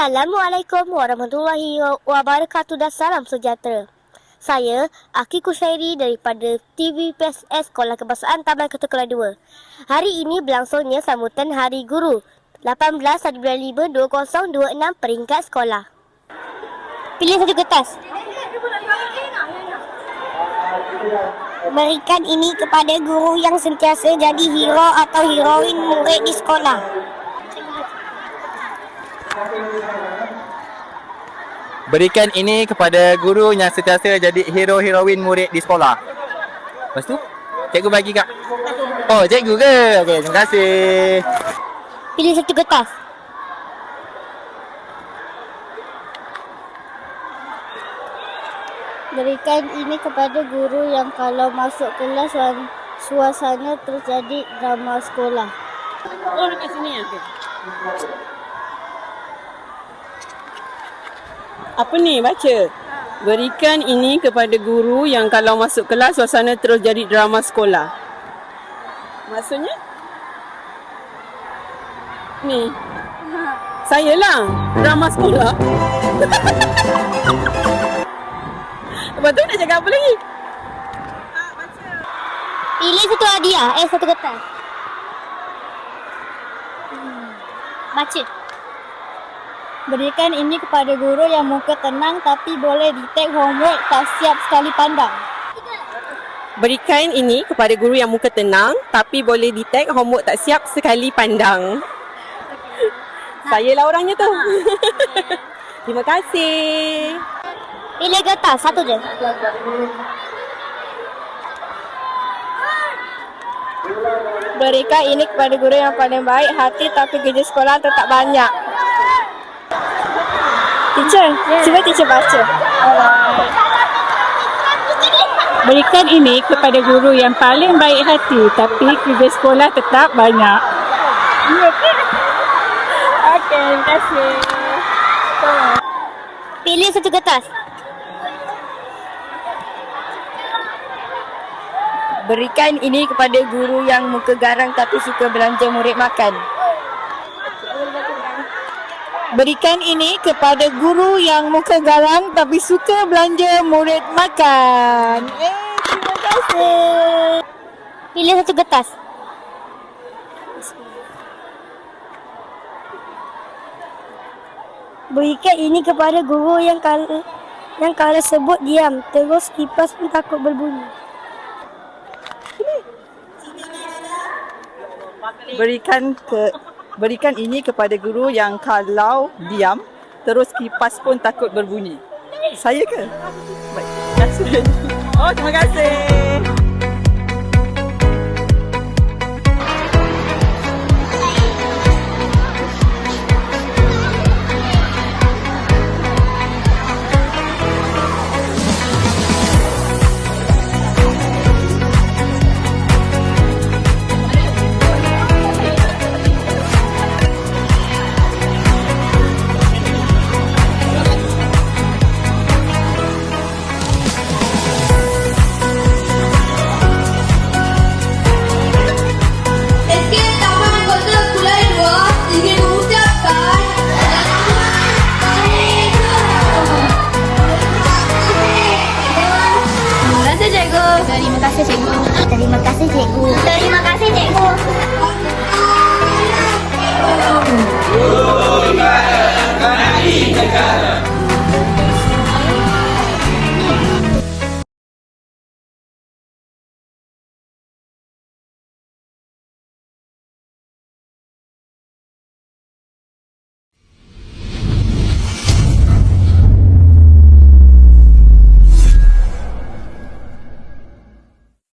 Assalamualaikum warahmatullahi wabarakatuh dan salam sejahtera. Saya Aki Kushairi daripada TVPSS Sekolah Kebangsaan Taman Ketua Kelana 2. Hari ini berlangsungnya sambutan Hari Guru 18/5/2026 peringkat sekolah. Pilih satu kertas. Berikan ini kepada guru yang sentiasa jadi hero atau heroin murid di sekolah. Berikan ini kepada guru yang sentiasa jadi hero-heroin murid di sekolah. Lepas tu, cikgu bagi kak. Oh, cikgu ke? Okey, terima kasih. Pilih satu kertas. Berikan ini kepada guru yang kalau masuk kelas suasana terjadi drama sekolah. Oh, dekat sini ya? Apa ni? Baca. Berikan ini kepada guru yang kalau masuk kelas suasana terus jadi drama sekolah. Maksudnya? Ni. Saya lah. Drama sekolah. Lepas tu nak cakap apa lagi? Pilih satu hadiah. Satu kertas. Baca. Berikan ini kepada guru yang muka tenang tapi boleh detect homework tak siap sekali pandang. Berikan ini kepada guru yang muka tenang tapi boleh detect homework tak siap sekali pandang. Saya lah orangnya tu. Terima kasih. Pilih kertas. Satu je. Berikan ini kepada guru yang paling baik hati tapi kerja sekolah tetap banyak. Teacher, cuba teacher baca. Berikan ini kepada guru yang paling baik hati tapi kerja sekolah tetap banyak. Okey, terima kasih. Pilih satu kertas. Berikan ini kepada guru yang muka garang tapi suka belanja murid makan. Berikan ini kepada guru yang muka garang tapi suka belanja murid makan. Terima kasih. Pilih satu kertas. Berikan ini kepada guru yang kalau sebut diam, terus kipas pun takut berbunyi. Berikan ini kepada guru yang kalau diam, terus kipas pun takut berbunyi. Saya ke? Baik, terima kasih. Oh, terima kasih. Terima kasih cikgu. Terima kasih cikgu. Terima kasih cikgu.